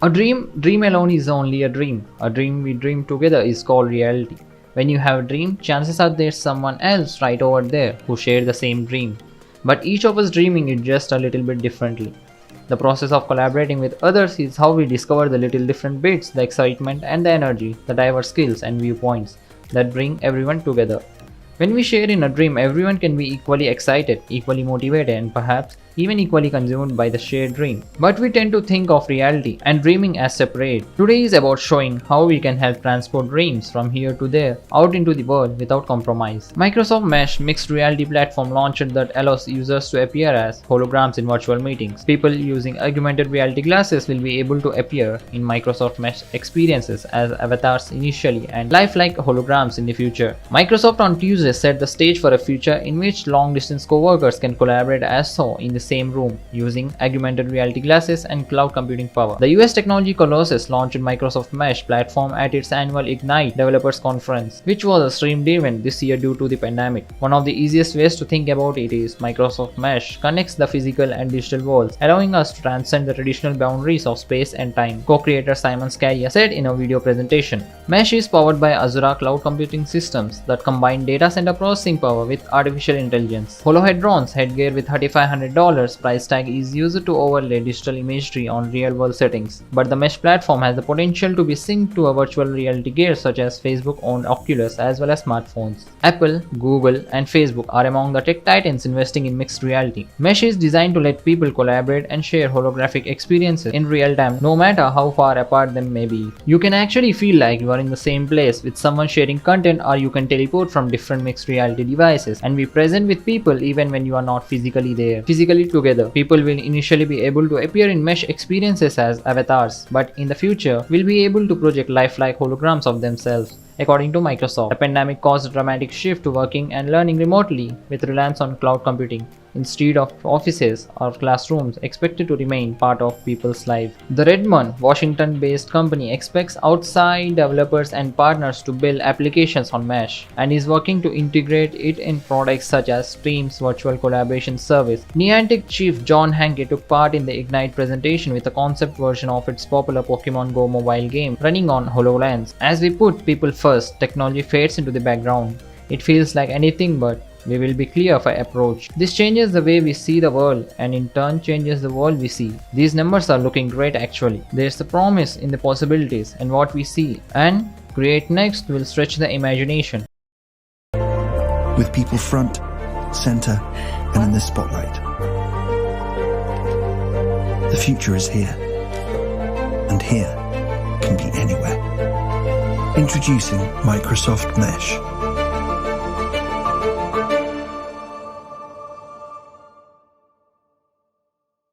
A dream alone is only a dream. A dream we dream together is called reality. When you have a dream, chances are there's someone else right over there who shared the same dream. But each of us dreaming it just a little bit differently. The process of collaborating with others is how we discover the little different bits, the excitement and the energy, the diverse skills and viewpoints that bring everyone together. When we share in a dream, everyone can be equally excited, equally motivated, and perhaps even equally consumed by the shared dream. But we tend to think of reality and dreaming as separate. Today is about showing how we can help transport dreams from here to there, out into the world without compromise. Microsoft Mesh mixed reality platform launched that allows users to appear as holograms in virtual meetings. People using augmented reality glasses will be able to appear in Microsoft Mesh experiences as avatars initially and lifelike holograms in the future. Microsoft on Tuesday set the stage for a future in which long-distance co-workers can collaborate as so in the same room using augmented reality glasses and cloud computing power. The US technology colossus launched Microsoft Mesh platform at its annual Ignite Developers Conference, which was a streamed event this year due to the pandemic. One of the easiest ways to think about it is Microsoft Mesh connects the physical and digital worlds, allowing us to transcend the traditional boundaries of space and time, co-creator Simon Scalia said in a video presentation. Mesh is powered by Azure cloud computing systems that combine data center processing power with artificial intelligence. HoloHead drones headgear with $3,500 price tag is used to overlay digital imagery on real-world settings, but the Mesh platform has the potential to be synced to a virtual reality gear such as Facebook-owned Oculus as well as smartphones. Apple, Google, and Facebook are among the tech titans investing in mixed reality. Mesh is designed to let people collaborate and share holographic experiences in real time, no matter how far apart them may be. You can actually feel like you are in the same place with someone sharing content, or you can teleport from different mixed reality devices and be present with people even when you are not physically there. Together, people will initially be able to appear in Mesh experiences as avatars, but in the future will be able to project lifelike holograms of themselves. According to Microsoft, the pandemic caused a dramatic shift to working and learning remotely with reliance on cloud computing instead of offices or classrooms expected to remain part of people's lives. The Redmond, Washington-based company expects outside developers and partners to build applications on Mesh and is working to integrate it in products such as Teams virtual collaboration service. Niantic chief John Hanke took part in the Ignite presentation with a concept version of its popular Pokemon Go mobile game running on HoloLens. As we put people first, technology fades into the background. It feels like anything but we will be clear of our approach. This changes the way we see the world and in turn changes the world we see. These numbers are looking great actually. There's the promise in the possibilities and what we see, and create next will stretch the imagination. With people front, center, and in the spotlight. The future is here. And here can be anywhere. Introducing Microsoft Mesh.